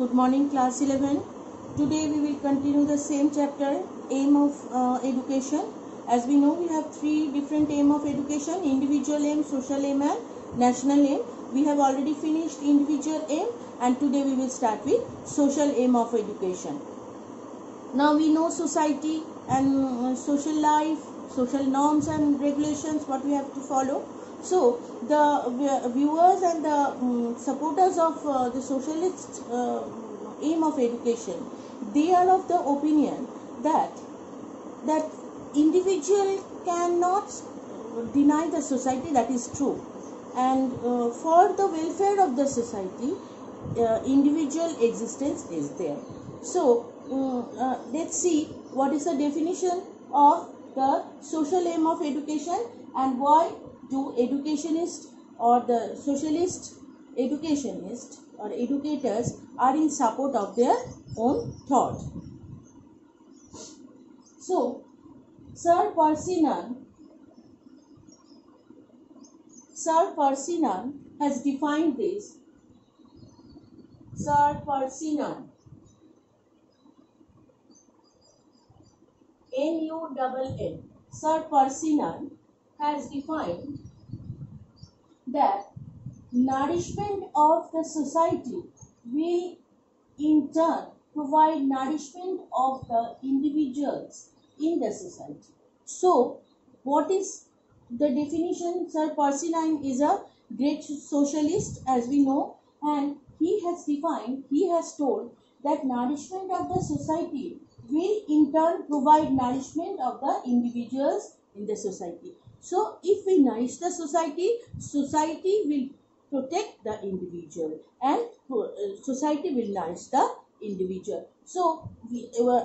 Good morning, class 11. Today we will continue the same chapter, aim of education. As we know, we have three different aim of education: individual aim, social aim and national aim. We have already finished individual aim and today we will start with social aim of education. Now we know society and social life, social norms and regulations, what we have to follow. So the viewers and the supporters of the socialist aim of education, they are of the opinion that individual cannot deny the society. That is true, and for the welfare of the society, individual existence is there. So let's see what is the definition of the social aim of education and why do educationists or the socialist educationists or educators are in support of their own thought. So Sir Percy Nunn has defined this. Sir Percy Nunn, N-U-N-N, Sir Percy Nunn has defined that nourishment of the society will in turn provide nourishment of the individuals in the society. So what is the definition? Sir Percy Nunn is a great socialist, as we know, and he has told that nourishment of the society will in turn provide nourishment of the individuals in the society. So if we nourish the society, society will protect the individual and society will nourish the individual. So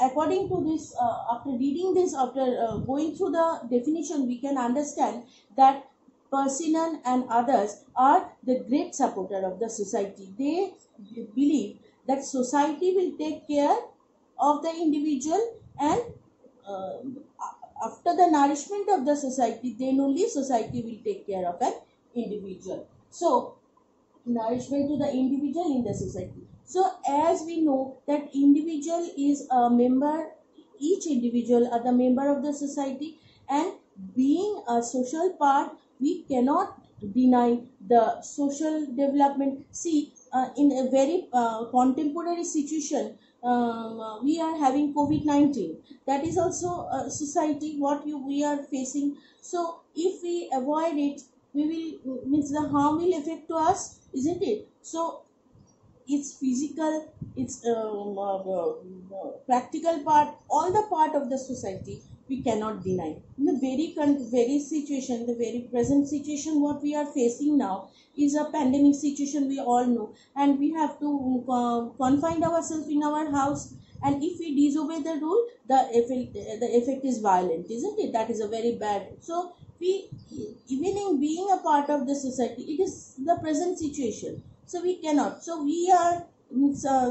according to this, after reading this, after going through the definition, we can understand that Percy Nunn and others are the great supporter of the society. They believe that society will take care of the individual, and after the nourishment of the society, then only society will take care of an individual. So nourishment to the individual in the society. So as we know that individual is a member, each individual are the member of the society, and being a social part, we cannot deny the social development. See, in a very contemporary situation, we are having COVID-19. That is also a society what we are facing. So if we avoid it, we will means the harm will affect to us, isn't it? So it's physical, it's practical part, all the part of the society we cannot deny. In the very situation, the very present situation what we are facing now is a pandemic situation, we all know, and we have to confine ourselves in our house, and if we disobey the rule, the effect is violent, isn't it? That is a very bad. So we, even in being a part of the society, it is the present situation, so we cannot. So we are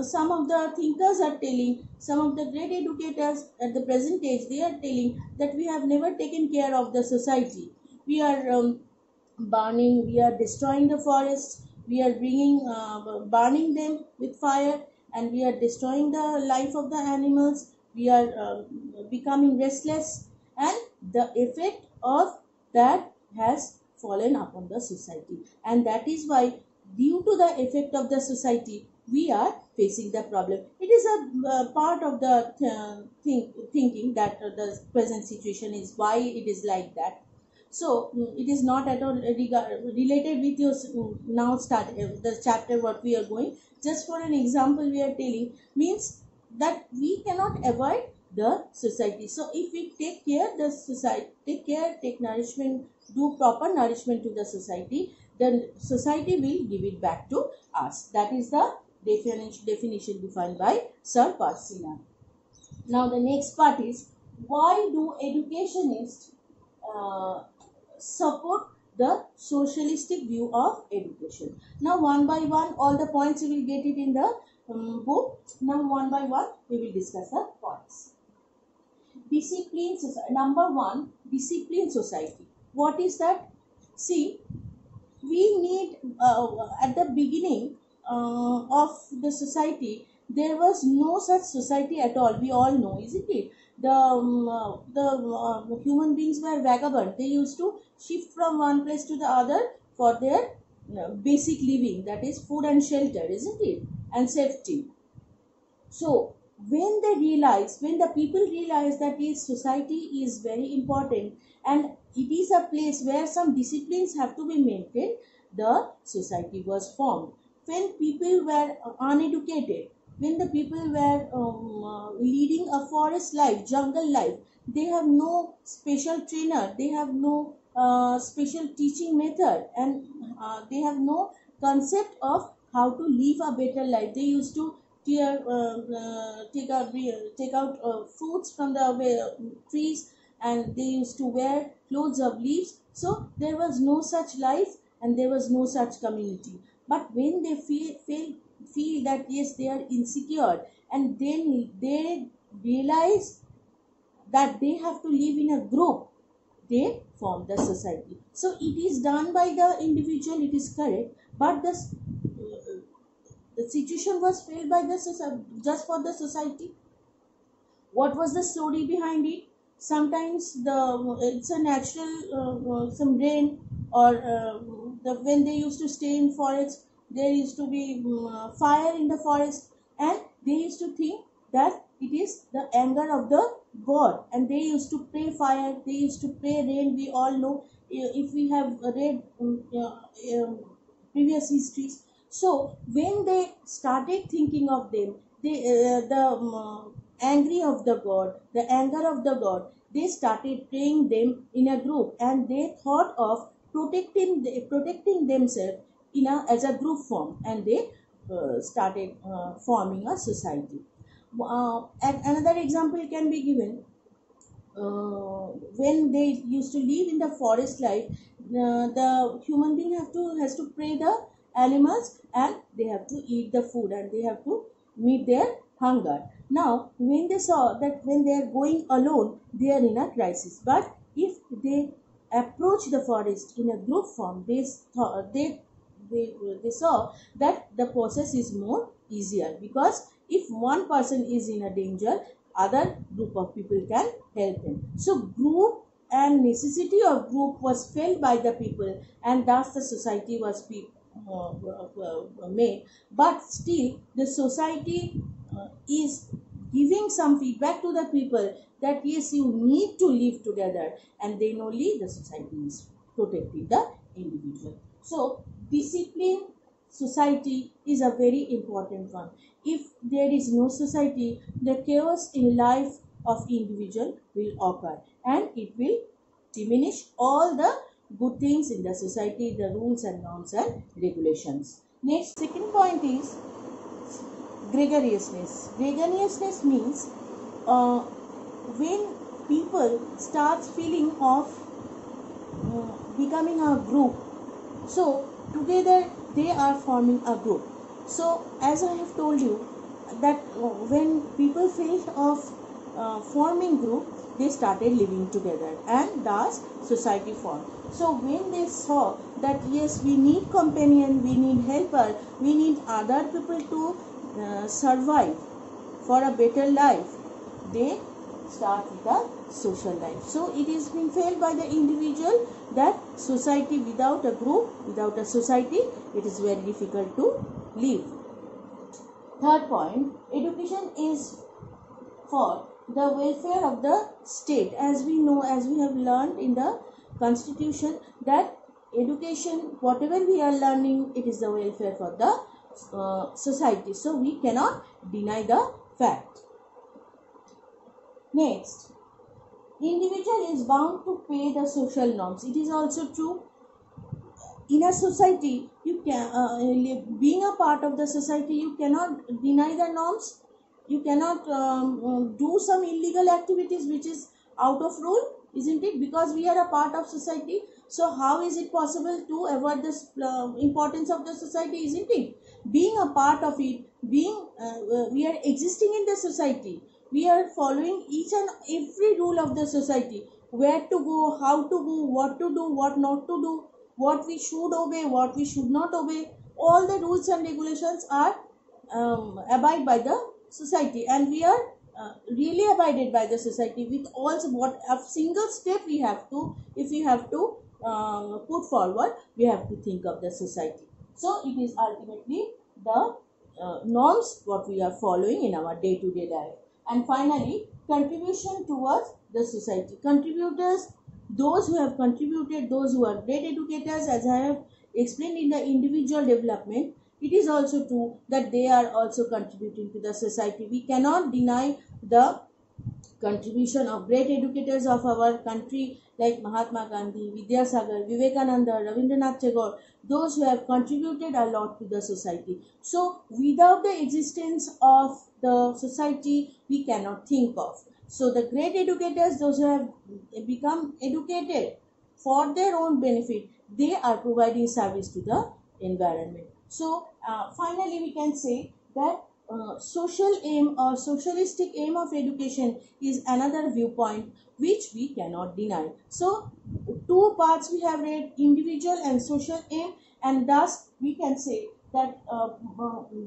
some of the thinkers are telling, some of the great educators at the present age, they are telling that we have never taken care of the society. We are burning, we are destroying the forests, we are burning them with fire, and we are destroying the life of the animals. We are becoming restless, and the effect of that has fallen upon the society, and that is why, due to the effect of the society, we are facing the problem. It is a part of the thinking that the present situation is why it is like that. So it is not at all related with your now start the chapter what we are going. Just for an example, we are telling means that we cannot avoid the society. So if we take care the society, take nourishment, do proper nourishment to the society, then society will give it back to us. That is the definition defined by Sir Percy Nunn. Now the next part is, why do educationists support the socialistic view of education? Now one by one, all the points you will get it in the book. Now one by one we will discuss the points. Discipline society. Number one, discipline society. What is that? See, we need at the beginning of the society, there was no such society at all. We all know, isn't it? The human beings were vagabond. They used to shift from one place to the other for their basic living, that is food and shelter, isn't it, and safety. So when the people realize that this society is very important and it is a place where some disciplines have to be maintained, the society was formed. When people were uneducated, when the people were leading a forest life, jungle life, they have no special trainer, they have no special teaching method, and they have no concept of how to live a better life. They used to take out fruits from the trees, and they used to wear clothes of leaves. So there was no such life and there was no such community. But when they feel that yes, they are insecure, and then they realize that they have to live in a group, they form the society. So it is done by the individual, it is correct, but the situation was felt by the society, just for the society. What was the story behind it? Sometimes it's a natural some rain, or when they used to stay in forest, there used to be fire in the forest, and they used to think that it is the anger of the god, and they used to pray fire, they used to pray rain. We all know, if we have read previous histories. So when they started thinking of them, the angry of the god, the anger of the god, they started praying them in a group, and they thought of protecting themselves as a group form, and they started forming a society. And another example can be given. When they used to live in the forest life, the human being has to pray the animals, and they have to eat the food, and they have to meet their hunger. Now when they saw that when they are going alone, they are in a crisis, but if they approach the forest in a group form, they saw that the process is more easier, because if one person is in a danger, other group of people can help him. So group and necessity of group was felt by the people, and thus the society was made. But still the society is giving some feedback to the people that yes, you need to live together, and then only the society is protecting the individual. So discipline society is a very important one. If there is no society, the chaos in life of individual will occur, and it will diminish all the good things in the society, the rules and norms and regulations. Next, second point is gregariousness. Gregariousness means when people start feeling of becoming a group, so together they are forming a group. So as I have told you that when people felt of forming group, they started living together, and thus society formed. So when they saw that yes, we need companion, we need helper, we need other people to survive for a better life, they start with the social life. So it is being felt by the individual that society without a group, without a society, it is very difficult to live. Third point, education is for the welfare of the state. As we know, as we have learned in the constitution, that education, whatever we are learning, it is the welfare for the society. So we cannot deny the fact. Next, individual is bound to pay the social norms. It is also true. In a society, you can being a part of the society, you cannot deny the norms. You cannot do some illegal activities which is out of rule, isn't it? Because we are a part of society. So how is it possible to avoid this importance of the society, isn't it? Being a part of it, being we are existing in the society. We are following each and every rule of the society. Where to go, how to go, what to do, what not to do, what we should obey, what we should not obey. All the rules and regulations are abide by the society, and we are really abided by the society with also what a single step we have to, if we have to put forward, we have to think of the society. So it is ultimately the norms what we are following in our day-to-day life. And finally, contribution towards the society. Contributors, those who have contributed, those who are great educators, as I have explained in the individual development, it is also true that they are also contributing to the society. We cannot deny the contribution of great educators of our country like Mahatma Gandhi, Vidyasagar, Vivekananda, Rabindranath Tagore, those who have contributed a lot to the society. So without the existence of the society, we cannot think of. So the great educators, those who have become educated for their own benefit, they are providing service to the environment. So finally we can say that social aim or socialistic aim of education is another viewpoint which we cannot deny. So two parts we have read, individual and social aim, and thus we can say that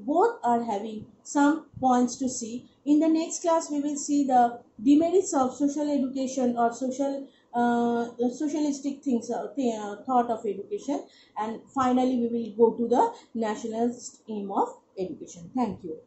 both are having some points to see. In the next class we will see the demerits of social education or socialistic things, thought of education, and finally we will go to the nationalist aim of education. Thank you.